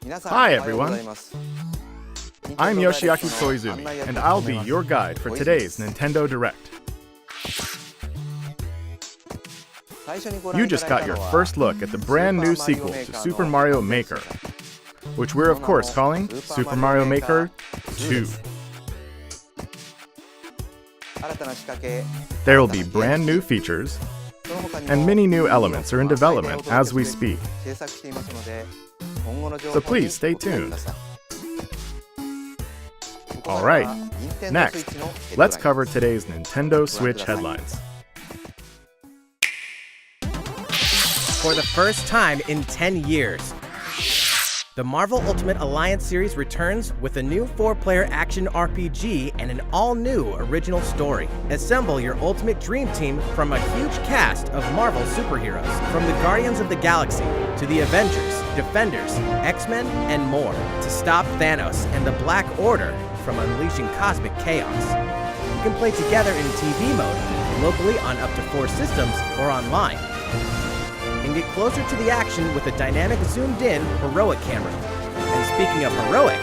Hi everyone, I'm Yoshiaki Koizumi, and I'll be your guide for today's Nintendo Direct. You just got your first look at the brand new sequel to Super Mario Maker, which we're of course calling Super Mario Maker 2. There will be brand new features, and many new elements are in development as we speak. So please stay tuned. Alright, next, let's cover today's Nintendo Switch headlines. For the first time in 10 years, the Marvel Ultimate Alliance series returns with a new 4-player action RPG and an all-new original story. Assemble your ultimate dream team from a huge cast of Marvel superheroes, from the Guardians of the Galaxy to the Avengers, Defenders, X-Men, and more, to stop Thanos and the Black Order from unleashing cosmic chaos. You can play together in TV mode, locally on up to 4 systems, or online. And get closer to the action with a dynamic zoomed-in heroic camera. And speaking of heroic,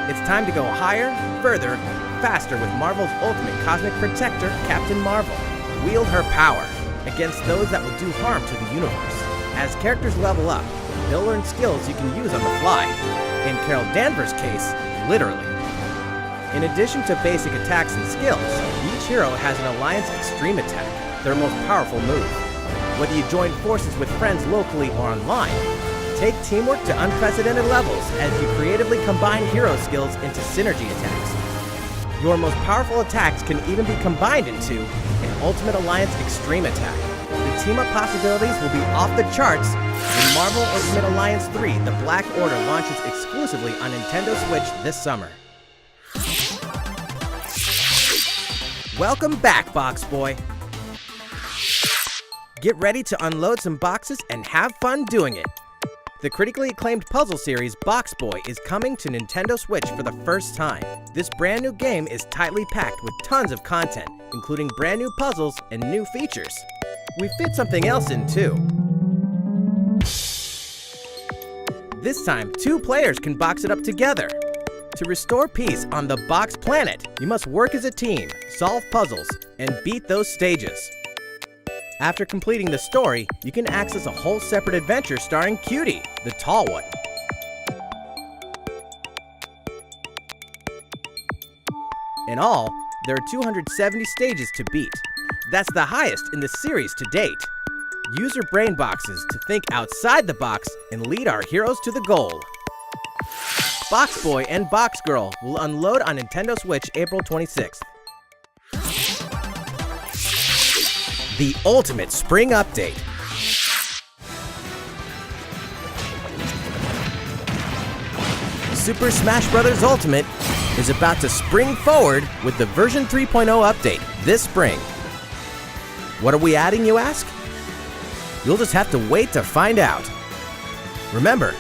it's time to go higher, further, faster with Marvel's ultimate cosmic protector, Captain Marvel. Wield her power against those that will do harm to the universe. As characters level up, they'll learn skills you can use on the fly. In Carol Danvers' case, literally. In addition to basic attacks and skills, each hero has an Alliance Extreme Attack, their most powerful move. Whether you join forces with friends locally or online, take teamwork to unprecedented levels as you creatively combine hero skills into synergy attacks. Your most powerful attacks can even be combined into an Ultimate Alliance Extreme Attack. The team-up possibilities will be off the charts when Marvel Ultimate Alliance 3: The Black Order launches exclusively on Nintendo Switch this summer. Welcome back, Box Boy. Get ready to unload some boxes and have fun doing it. The critically acclaimed puzzle series Box Boy is coming to Nintendo Switch for the first time. This brand new game is tightly packed with tons of content, including brand new puzzles and new features. We fit something else in too. This time, 2 players can box it up together. To restore peace on the Box Planet, you must work as a team, solve puzzles, and beat those stages. After completing the story, you can access a whole separate adventure starring Cutie, the tall one. In all, there are 270 stages to beat. That's the highest in the series to date. Use your brain boxes to think outside the box and lead our heroes to the goal. Box Boy and Box Girl will unload on Nintendo Switch April 26th. The Ultimate Spring Update. Super Smash Bros. Ultimate is about to spring forward with the version 3.0 update this spring. What are we adding, you ask? You'll just have to wait to find out. Remember,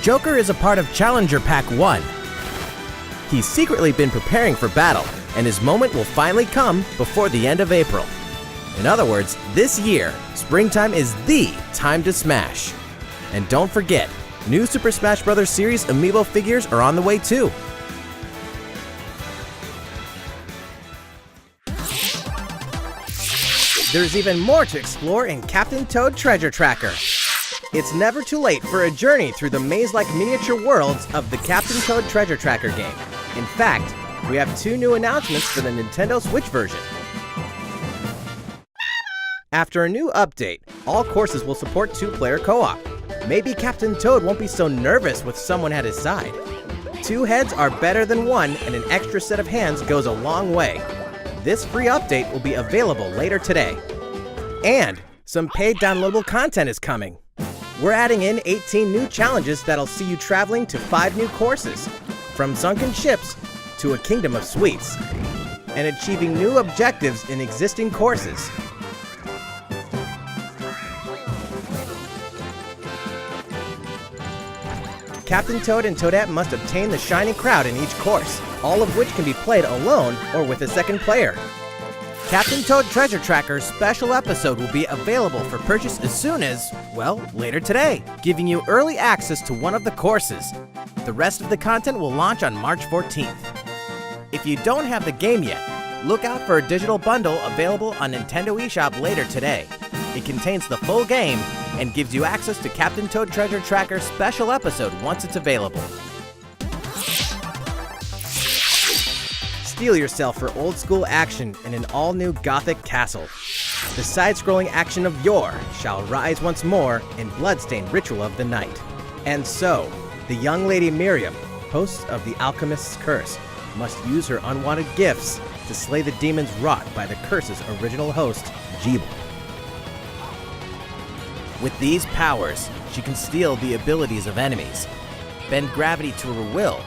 Joker is a part of Challenger Pack 1. He's secretly been preparing for battle, and his moment will finally come before the end of April. In other words, this year, springtime is the time to smash. And don't forget, new Super Smash Bros. Series Amiibo figures are on the way too. There's even more to explore in Captain Toad Treasure Tracker. It's never too late for a journey through the maze-like miniature worlds of the Captain Toad Treasure Tracker game. In fact, we have 2 new announcements for the Nintendo Switch version. After a new update, all courses will support 2-player co-op. Maybe Captain Toad won't be so nervous with someone at his side. 2 heads are better than 1, and an extra set of hands goes a long way. This free update will be available later today. And some paid downloadable content is coming. We're adding in 18 new challenges that'll see you traveling to 5 new courses, from sunken ships to a kingdom of sweets, and achieving new objectives in existing courses. Captain Toad and Toadette must obtain the Shiny Crowd in each course, all of which can be played alone or with a second player. Captain Toad Treasure Tracker special episode will be available for purchase as soon as, well, later today, giving you early access to one of the courses. The rest of the content will launch on March 14th. If you don't have the game yet, look out for a digital bundle available on Nintendo eShop later today. It contains the full game and gives you access to Captain Toad Treasure Tracker special episode once it's available. Steel yourself for old-school action in an all-new Gothic castle. The side-scrolling action of yore shall rise once more in Bloodstained Ritual of the Night. And so, the young lady Miriam, host of the Alchemist's Curse, must use her unwanted gifts to slay the demons wrought by the curse's original host, Gebel. With these powers, she can steal the abilities of enemies, bend gravity to her will,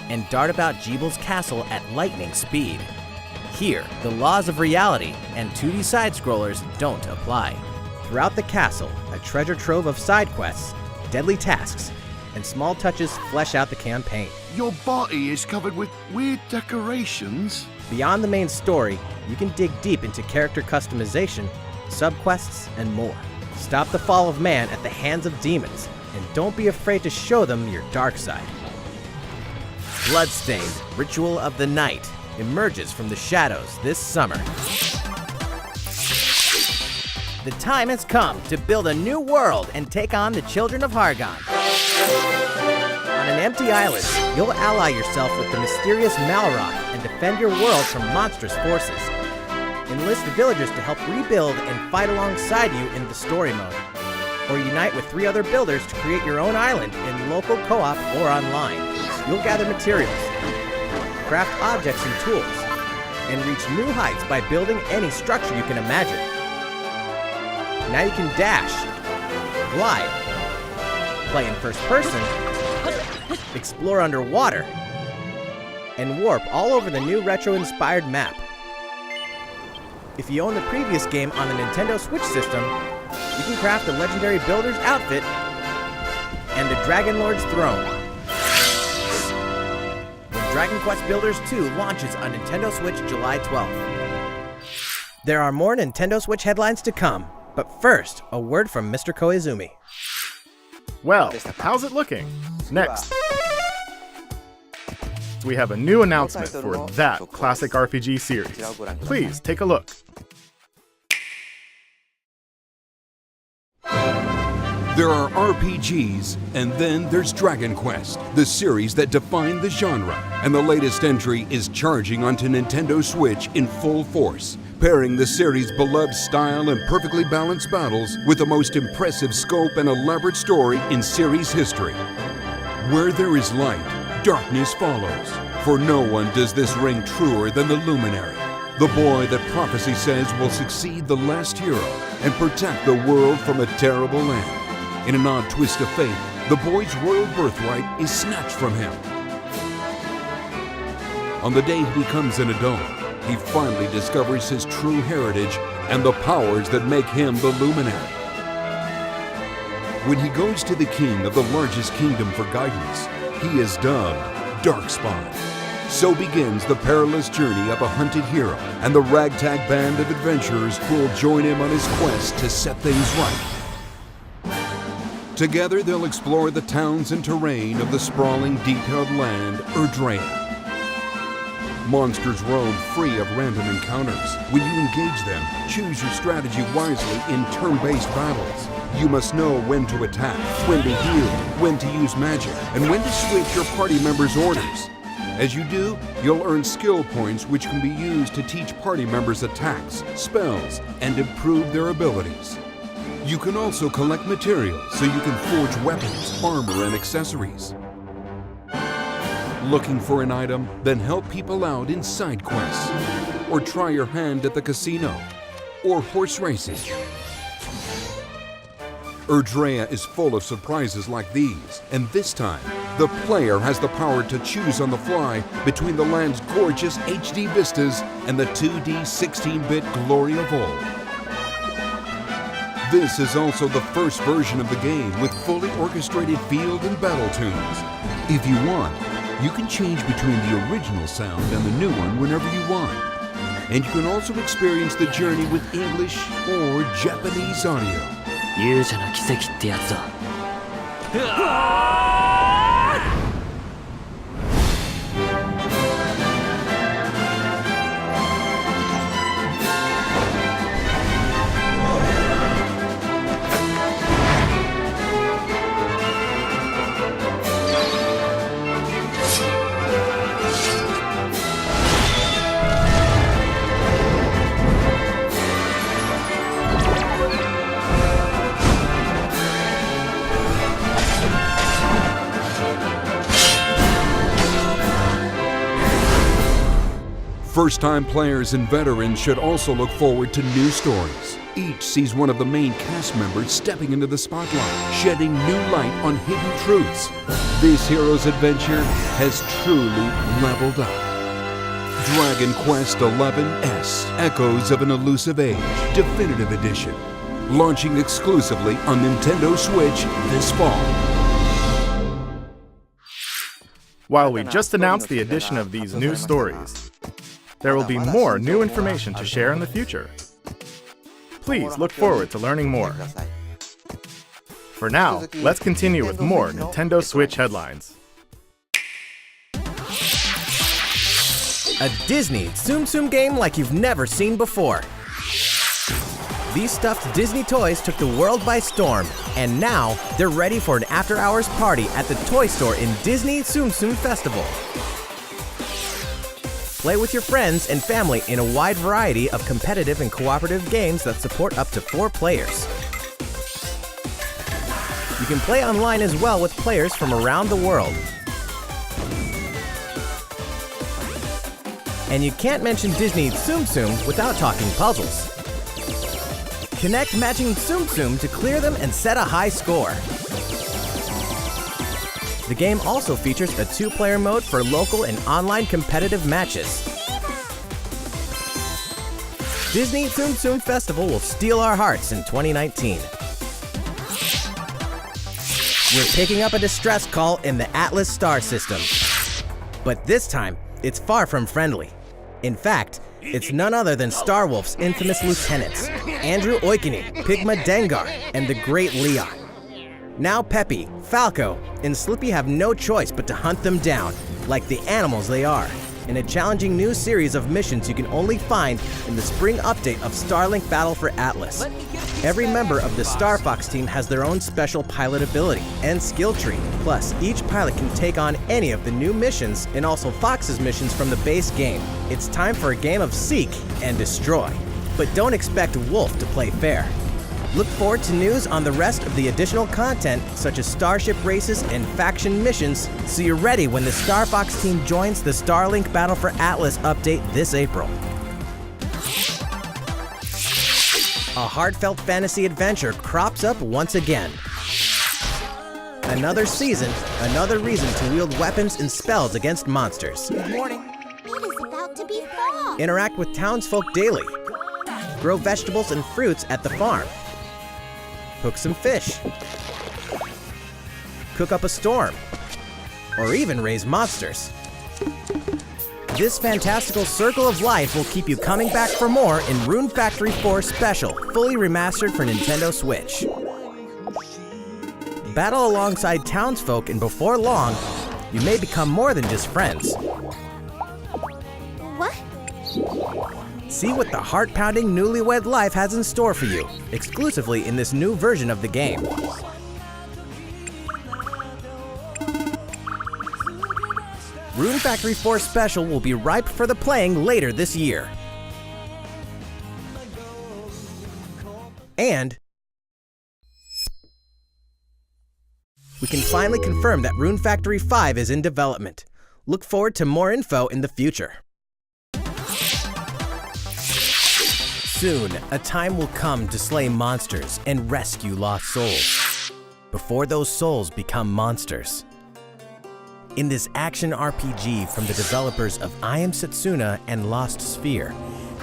and dart about Gebel's castle at lightning speed. Here, the laws of reality and 2D side-scrollers don't apply. Throughout the castle, a treasure trove of side quests, deadly tasks, and small touches flesh out the campaign. Your body is covered with weird decorations. Beyond the main story, you can dig deep into character customization, subquests, and more. Stop the fall of man at the hands of demons, and don't be afraid to show them your dark side. Bloodstained Ritual of the Night emerges from the shadows this summer. The time has come to build a new world and take on the children of Hargon. On an empty island, you'll ally yourself with the mysterious Malroth and defend your world from monstrous forces. Enlist villagers to help rebuild and fight alongside you in the story mode. Or unite with 3 other builders to create your own island in local co-op or online. You'll gather materials, craft objects and tools, and reach new heights by building any structure you can imagine. Now you can dash, glide, play in first person, explore underwater, and warp all over the new retro-inspired map. If you own the previous game on the Nintendo Switch system, you can craft the legendary builder's outfit and the Dragon Lord's throne. When Dragon Quest Builders 2 launches on Nintendo Switch July 12th. There are more Nintendo Switch headlines to come, but first, a word from Mr. Koizumi. Well, how's it looking? Next, we have a new announcement for that classic RPG series. Please take a look. There are RPGs, and then there's Dragon Quest, the series that defined the genre. And the latest entry is charging onto Nintendo Switch in full force, pairing the series' beloved style and perfectly balanced battles with the most impressive scope and elaborate story in series history. Where there is light, darkness follows. For no one does this ring truer than the Luminary, the boy that prophecy says will succeed the last hero and protect the world from a terrible land. In an odd twist of fate, the boy's royal birthright is snatched from him. On the day he becomes an adult, he finally discovers his true heritage and the powers that make him the Luminary. When he goes to the king of the largest kingdom for guidance, he is dubbed Darkspawn. So begins the perilous journey of a hunted hero and the ragtag band of adventurers who will join him on his quest to set things right. Together they'll explore the towns and terrain of the sprawling, detailed land, Erdrea. Monsters roam free of random encounters. When you engage them, choose your strategy wisely in turn-based battles. You must know when to attack, when to heal, when to use magic, and when to switch your party members' orders. As you do, you'll earn skill points which can be used to teach party members attacks, spells, and improve their abilities. You can also collect materials so you can forge weapons, armor, and accessories. Looking for an item? Then help people out in side quests. Or try your hand at the casino. Or horse racing. Erdrea is full of surprises like these, and this time, the player has the power to choose on the fly between the land's gorgeous HD vistas and the 2D 16-bit glory of old. This is also the first version of the game with fully orchestrated field and battle tunes. If you want, you can change between the original sound and the new one whenever you want. And you can also experience the journey with English or Japanese audio. 勇者の奇跡ってやつだ。 First-time players and veterans should also look forward to new stories. Each sees one of the main cast members stepping into the spotlight, shedding new light on hidden truths. This hero's adventure has truly leveled up. Dragon Quest XI Echoes of an Elusive Age Definitive Edition, launching exclusively on Nintendo Switch this fall. While we just announced the addition of these new stories, there will be more new information to share in the future. Please look forward to learning more. For now, let's continue with more Nintendo Switch headlines. A Disney Tsum Tsum game like you've never seen before. These stuffed Disney toys took the world by storm, and now they're ready for an after-hours party at the toy store in Disney Tsum Tsum Festival. Play with your friends and family in a wide variety of competitive and cooperative games that support up to 4 players. You can play online as well with players from around the world. And you can't mention Disney Tsum Tsum without talking puzzles. Connect matching Tsum Tsum to clear them and set a high score. The game also features a 2-player mode for local and online competitive matches. Disney Tsum Tsum Festival will steal our hearts in 2019. We're picking up a distress call in the Atlas star system. But this time, it's far from friendly. In fact, it's none other than Starwolf's infamous lieutenants, Andrew Oikini, Pigma Dengar, and the Great Leon. Now Peppy, Falco, and Slippy have no choice but to hunt them down, like the animals they are, in a challenging new series of missions you can only find in the spring update of Starlink Battle for Atlas. Every member of the Star Fox team has their own special pilot ability and skill tree. Plus, each pilot can take on any of the new missions and also Fox's missions from the base game. It's time for a game of seek and destroy. But don't expect Wolf to play fair. Look forward to news on the rest of the additional content, such as starship races and faction missions, so you're ready when the Star Fox team joins the Starlink Battle for Atlas update this April. A heartfelt fantasy adventure crops up once again. Another season, another reason to wield weapons and spells against monsters. It is about to be fall. Interact with townsfolk daily. Grow vegetables and fruits at the farm. Hook some fish. Cook up a storm. Or even raise monsters. This fantastical circle of life will keep you coming back for more in Rune Factory 4 Special, fully remastered for Nintendo Switch. Battle alongside townsfolk, and before long, you may become more than just friends. What? See what the heart-pounding newlywed life has in store for you, exclusively in this new version of the game. Rune Factory 4 Special will be ripe for the playing later this year. And we can finally confirm that Rune Factory 5 is in development. Look forward to more info in the future. Soon, a time will come to slay monsters and rescue lost souls, before those souls become monsters. In this action RPG from the developers of I Am Setsuna and Lost Sphere,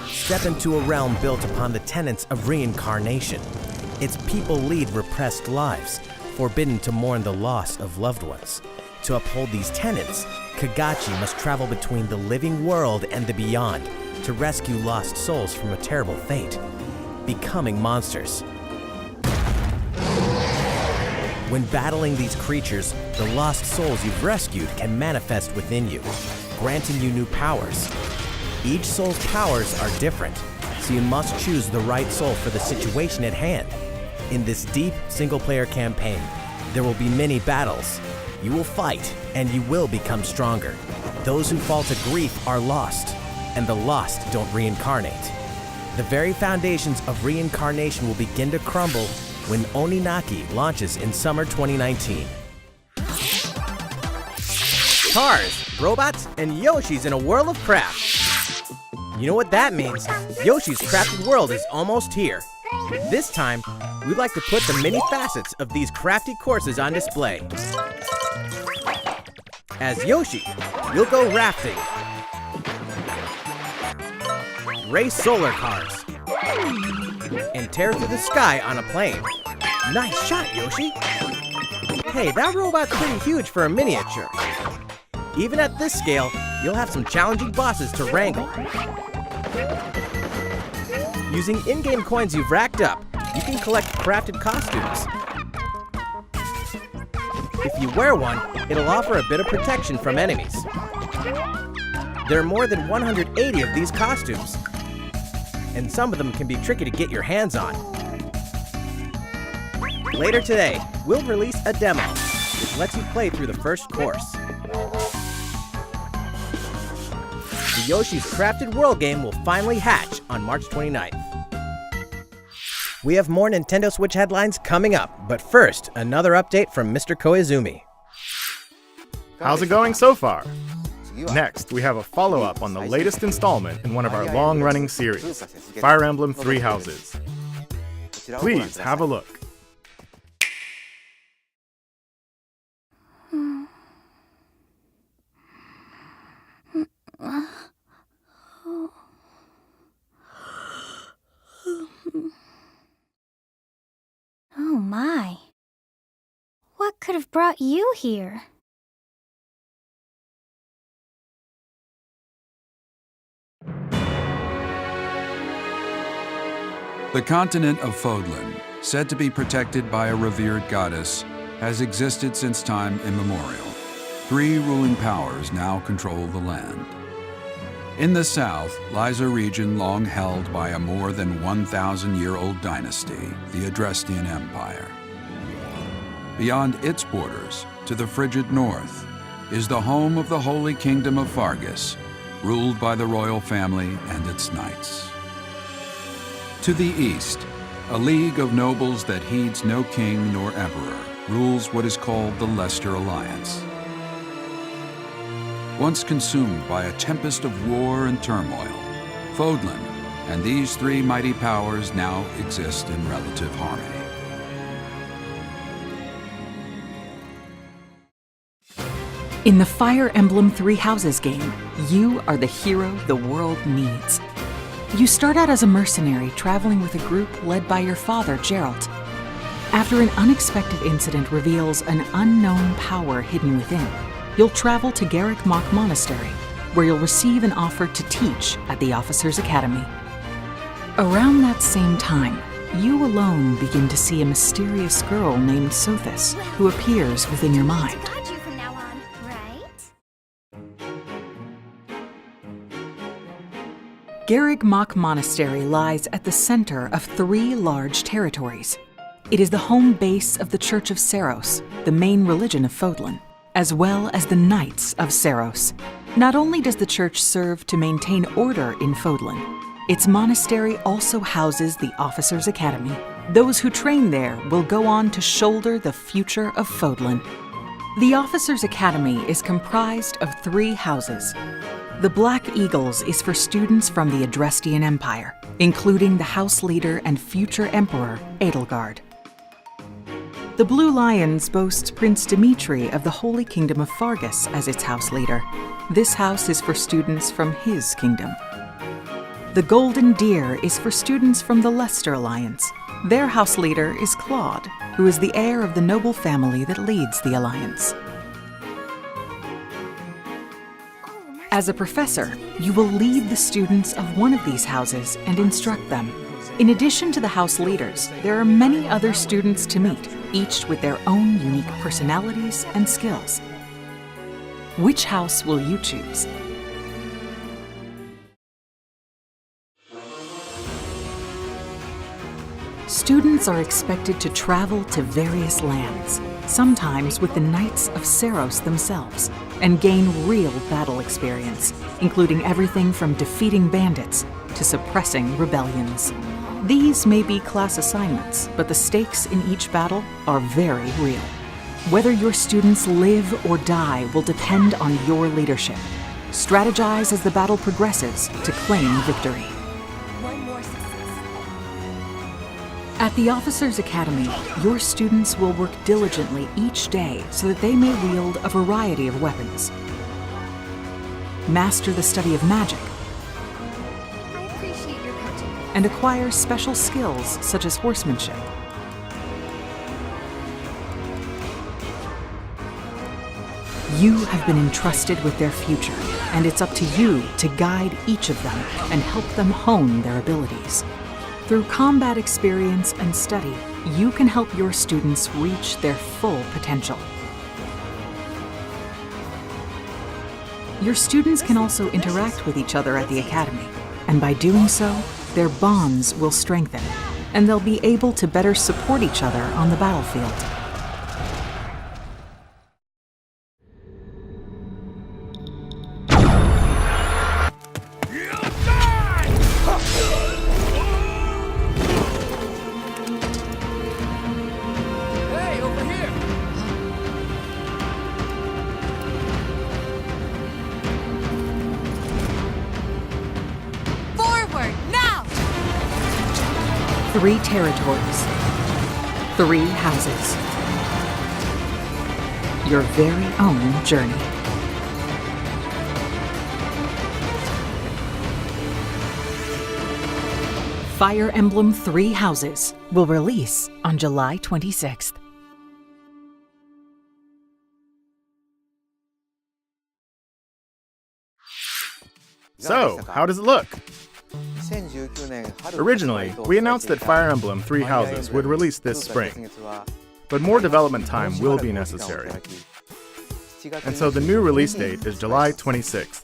step into a realm built upon the tenets of reincarnation. Its people lead repressed lives, forbidden to mourn the loss of loved ones. To uphold these tenets, Kagachi must travel between the living world and the beyond, to rescue lost souls from a terrible fate, becoming monsters. When battling these creatures, the lost souls you've rescued can manifest within you, granting you new powers. Each soul's powers are different, so you must choose the right soul for the situation at hand. In this deep single-player campaign, there will be many battles. You will fight, and you will become stronger. Those who fall to grief are lost, and the lost don't reincarnate. The very foundations of reincarnation will begin to crumble when Oninaki launches in summer 2019. Cars, robots, and Yoshis in a world of craft. You know what that means? Yoshi's Crafted World is almost here. This time, we'd like to put the many facets of these crafty courses on display. As Yoshi, you'll go rafting, race solar cars, and tear through the sky on a plane. Nice shot, Yoshi! Hey, that robot's pretty huge for a miniature. Even at this scale, you'll have some challenging bosses to wrangle. Using in-game coins you've racked up, you can collect crafted costumes. If you wear one, it'll offer a bit of protection from enemies. There are more than 180 of these costumes, and some of them can be tricky to get your hands on. Later today, we'll release a demo, which lets you play through the first course. The Yoshi's Crafted World game will finally hatch on March 29th. We have more Nintendo Switch headlines coming up, but first, another update from Mr. Koizumi. How's it going so far? Next, we have a follow-up on the latest installment in one of our long-running series, Fire Emblem Three Houses. Please have a look. Oh my. What could have brought you here? The continent of Fodlan, said to be protected by a revered goddess, has existed since time immemorial. 3 ruling powers now control the land. In the south lies a region long held by a more than 1,000-year-old dynasty, the Adrestian Empire. Beyond its borders, to the frigid north, is the home of the Holy Kingdom of Faerghus, ruled by the royal family and its knights. To the east, a league of nobles that heeds no king nor emperor rules what is called the Leicester Alliance. Once consumed by a tempest of war and turmoil, Fodlan and these 3 mighty powers now exist in relative harmony. In the Fire Emblem Three Houses game, you are the hero the world needs. You start out as a mercenary traveling with a group led by your father, Geralt. After an unexpected incident reveals an unknown power hidden within, you'll travel to Garreg Mach Monastery, where you'll receive an offer to teach at the Officers' Academy. Around that same time, you alone begin to see a mysterious girl named Sothis, who appears within your mind. Got you from now on, right? Garreg Mach Monastery lies at the center of 3 large territories. It is the home base of the Church of Seiros, the main religion of Fodlan, as well as the Knights of Seiros. Not only does the church serve to maintain order in Fodlan, its monastery also houses the Officers' Academy. Those who train there will go on to shoulder the future of Fodlan. The Officers' Academy is comprised of 3 houses. The Black Eagles is for students from the Adrestian Empire, including the house leader and future emperor, Edelgard. The Blue Lions boasts Prince Dimitri of the Holy Kingdom of Faerghus as its house leader. This house is for students from his kingdom. The Golden Deer is for students from the Leicester Alliance. Their house leader is Claude, who is the heir of the noble family that leads the Alliance. As a professor, you will lead the students of one of these houses and instruct them. In addition to the house leaders, there are many other students to meet, each with their own unique personalities and skills. Which house will you choose? Students are expected to travel to various lands, sometimes with the Knights of Seiros themselves, and gain real battle experience, including everything from defeating bandits to suppressing rebellions. These may be class assignments, but the stakes in each battle are very real. Whether your students live or die will depend on your leadership. Strategize as the battle progresses to claim victory. At the Officers Academy, your students will work diligently each day so that they may wield a variety of weapons. Master the study of magic, and acquire special skills such as horsemanship. You have been entrusted with their future, and it's up to you to guide each of them and help them hone their abilities. Through combat experience and study, you can help your students reach their full potential. Your students can also interact with each other at the Academy, and by doing so, their bonds will strengthen, and they'll be able to better support each other on the battlefield. Three territories, 3 houses, your very own journey. Fire Emblem 3 Houses will release on July 26th. So, how does it look? Originally, we announced that Fire Emblem 3 Houses would release this spring, but more development time will be necessary. And so the new release date is July 26th.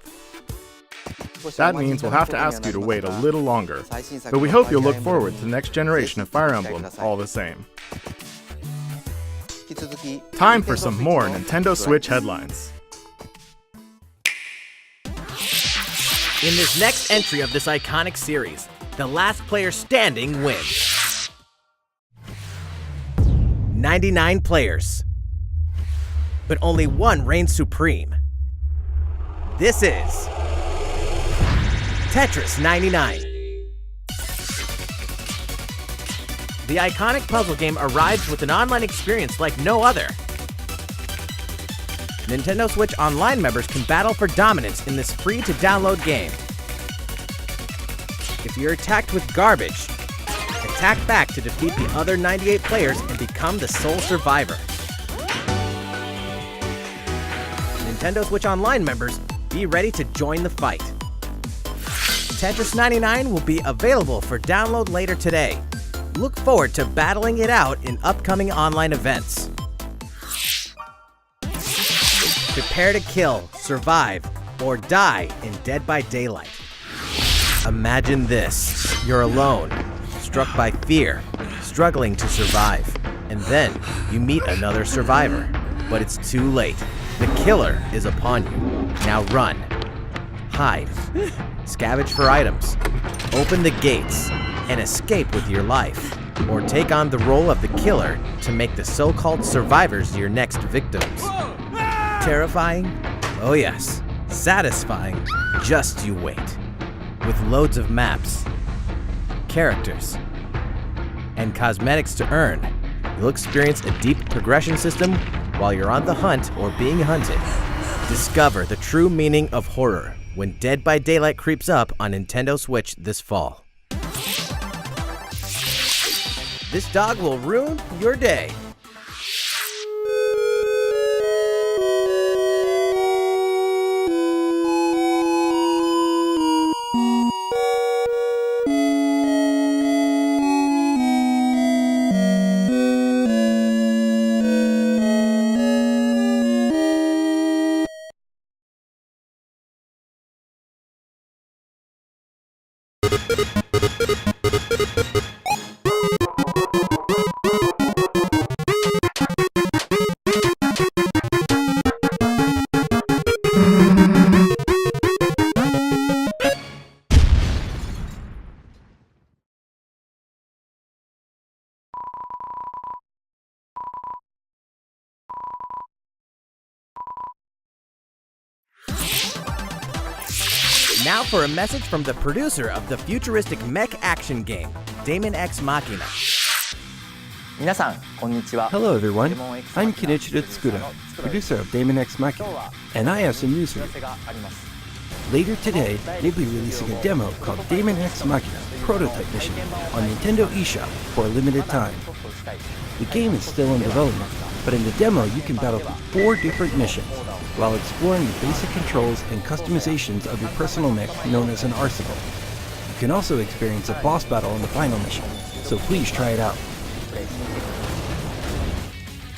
That means we'll have to ask you to wait a little longer, but we hope you'll look forward to the next generation of Fire Emblem all the same. Time for some more Nintendo Switch headlines. In this next entry of this iconic series, the last player standing wins. 99 players, but only one reigns supreme. This is Tetris 99. The iconic puzzle game arrives with an online experience like no other. Nintendo Switch Online members can battle for dominance in this free-to-download game. If you're attacked with garbage, attack back to defeat the other 98 players and become the sole survivor. Nintendo Switch Online members, be ready to join the fight. Tetris 99 will be available for download later today. Look forward to battling it out in upcoming online events. Prepare to kill, survive, or die in Dead by Daylight. Imagine this. You're alone, struck by fear, struggling to survive. And then you meet another survivor. But it's too late. The killer is upon you. Now run. Hide. Scavenge for items. Open the gates and escape with your life. Or take on the role of the killer to make the so-called survivors your next victims. Terrifying? Oh yes. Satisfying? Just you wait. With loads of maps, characters, and cosmetics to earn, you'll experience a deep progression system while you're on the hunt or being hunted. Discover the true meaning of horror when Dead by Daylight creeps up on Nintendo Switch this fall. This dog will ruin your day. Now for a message from the producer of the futuristic mech action game, Daemon X Machina. Hello everyone, I'm Kenichiro Tsukuda, producer of Daemon X Machina, and I have some news for you. Later today, they'll be releasing a demo called Daemon X Machina Prototype Mission on Nintendo eShop for a limited time. The game is still in development, but in the demo you can battle through 4 different missions while exploring the basic controls and customizations of your personal mech known as an arsenal. You can also experience a boss battle in the final mission, so please try it out.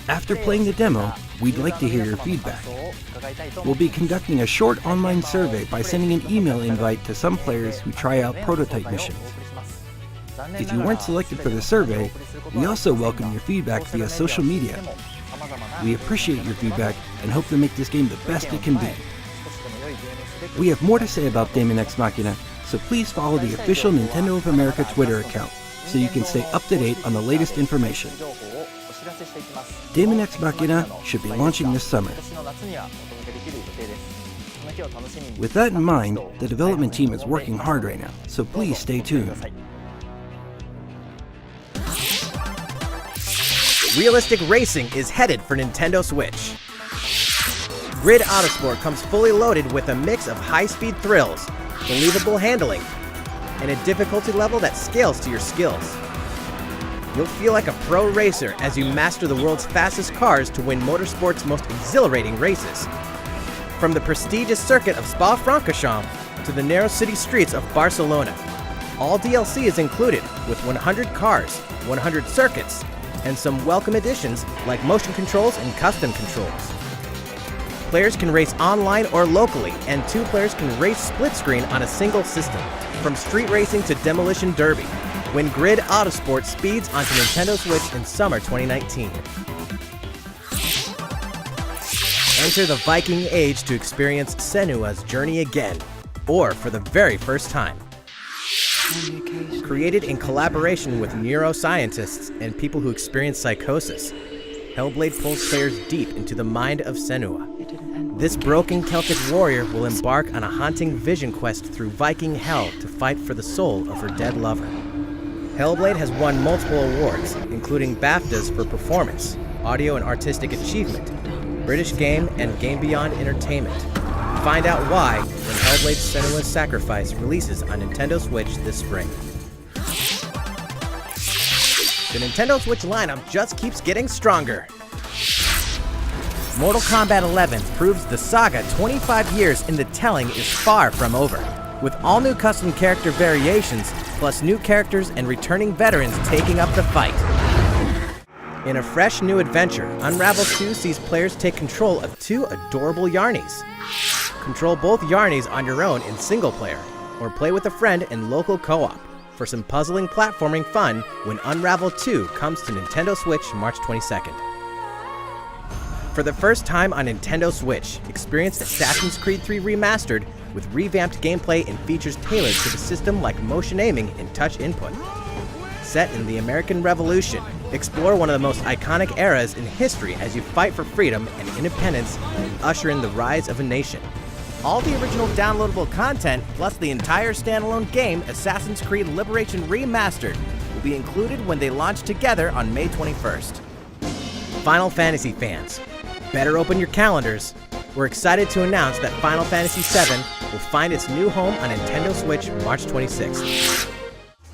After playing the demo, we'd like to hear your feedback. We'll be conducting a short online survey by sending an email invite to some players who try out prototype missions. If you weren't selected for the survey, we also welcome your feedback via social media. We appreciate your feedback and hope to make this game the best it can be. We have more to say about Daemon X Machina, so please follow the official Nintendo of America Twitter account so you can stay up to date on the latest information. Daemon X Machina should be launching this summer. With that in mind, the development team is working hard right now, so please stay tuned. Realistic racing is headed for Nintendo Switch. Grid Autosport comes fully loaded with a mix of high-speed thrills, believable handling, and a difficulty level that scales to your skills. You'll feel like a pro racer as you master the world's fastest cars to win motorsport's most exhilarating races. From the prestigious circuit of Spa-Francorchamps to the narrow city streets of Barcelona, all DLC is included with 100 cars, 100 circuits, and some welcome additions like motion controls and custom controls. Players can race online or locally, and 2 players can race split screen on a single system. From street racing to demolition derby, when Grid Autosport speeds onto Nintendo Switch in summer 2019. Enter the Viking Age to experience Senua's journey again, or for the very first time. Created in collaboration with neuroscientists and people who experience psychosis, Hellblade pulls players deep into the mind of Senua. This broken Celtic warrior will embark on a haunting vision quest through Viking hell to fight for the soul of her dead lover. Hellblade has won multiple awards, including BAFTAs for performance, audio and artistic achievement, British Game, and Game Beyond Entertainment. Find out why when Hellblade: Senua's Sacrifice releases on Nintendo Switch this spring. The Nintendo Switch lineup just keeps getting stronger. Mortal Kombat 11 proves the saga 25 years in the telling is far from over, with all new custom character variations, plus new characters and returning veterans taking up the fight. In a fresh new adventure, Unravel 2 sees players take control of 2 adorable Yarnies. Control both Yarnies on your own in single player, or play with a friend in local co-op for some puzzling platforming fun when Unravel 2 comes to Nintendo Switch March 22nd. For the first time on Nintendo Switch, experience Assassin's Creed 3 Remastered with revamped gameplay and features tailored to the system like motion aiming and touch input. Set in the American Revolution, explore one of the most iconic eras in history as you fight for freedom and independence and usher in the rise of a nation. All the original downloadable content, plus the entire standalone game, Assassin's Creed Liberation Remastered, will be included when they launch together on May 21st. Final Fantasy fans, better open your calendars. We're excited to announce that Final Fantasy VII will find its new home on Nintendo Switch March 26th.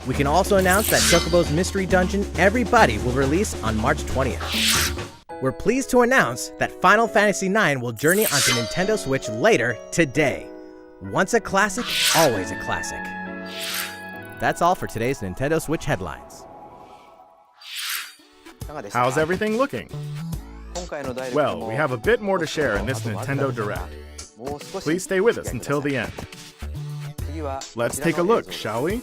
We can also announce that Chocobo's Mystery Dungeon Everybody will release on March 20th. We're pleased to announce that Final Fantasy IX will journey onto Nintendo Switch later today. Once a classic, always a classic. That's all for today's Nintendo Switch headlines. How's everything looking? Well, we have a bit more to share in this Nintendo Direct. Please stay with us until the end. Let's take a look, shall we?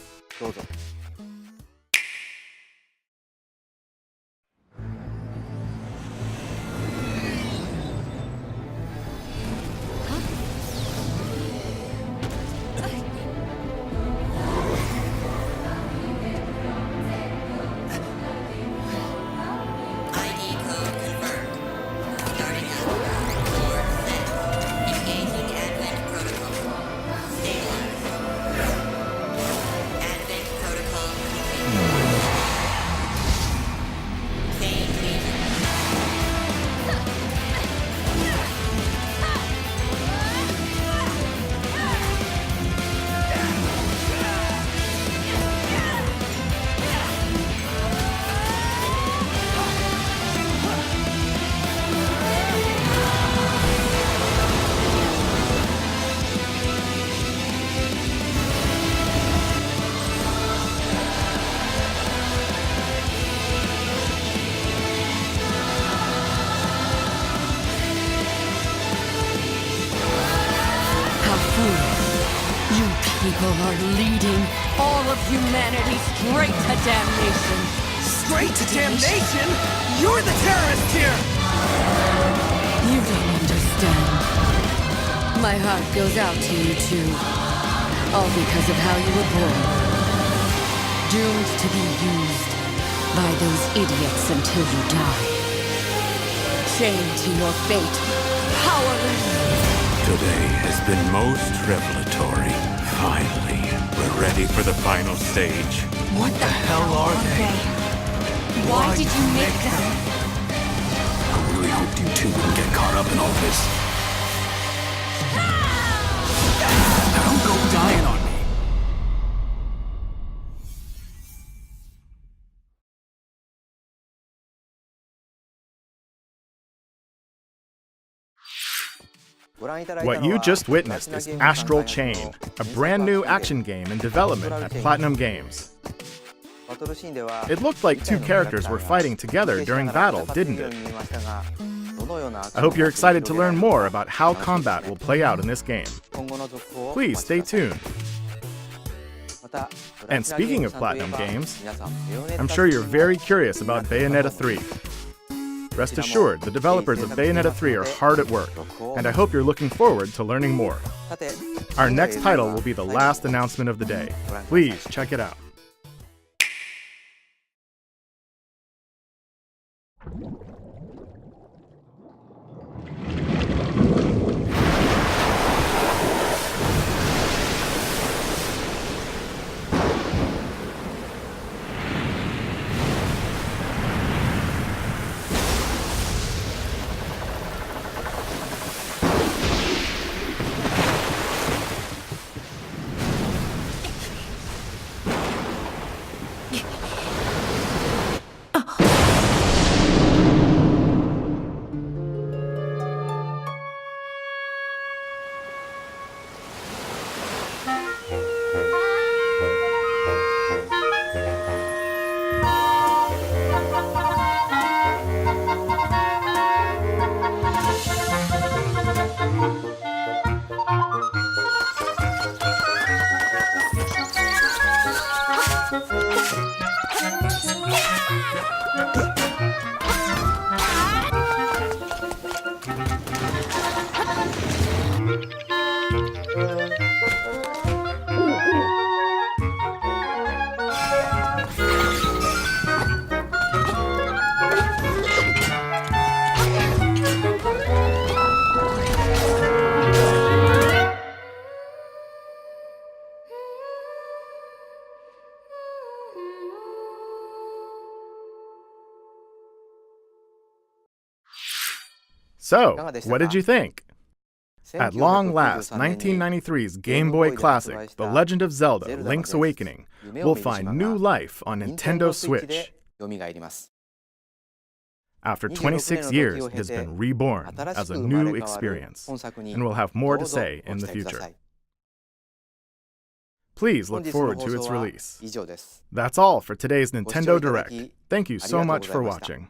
people are leading all of humanity straight to damnation. Straight to damnation? You're the terrorist here! You don't understand. My heart goes out to you too. All because of how you were born. Doomed to be used by those idiots until you die. Chained to your fate. Powerless. Today has been most revelatory. Finally, we're ready for the final stage. What the hell are they? Why did you make them? I really hoped you two wouldn't get caught up in all this. Now don't go dying on me. What you just witnessed is Astral Chain, a brand new action game in development at Platinum Games. It looked like two characters were fighting together during battle, didn't it? I hope you're excited to learn more about how combat will play out in this game. Please stay tuned. And speaking of Platinum Games, I'm sure you're very curious about Bayonetta 3. Rest assured, the developers of Bayonetta 3 are hard at work, and I hope you're looking forward to learning more. Our next title will be the last announcement of the day. Please check it out. So, what did you think? At long last, 1993's Game Boy classic, The Legend of Zelda: Link's Awakening, will find new life on Nintendo Switch. After 26 years, it has been reborn as a new experience, and we'll have more to say in the future. Please look forward to its release. That's all for today's Nintendo Direct. Thank you so much for watching.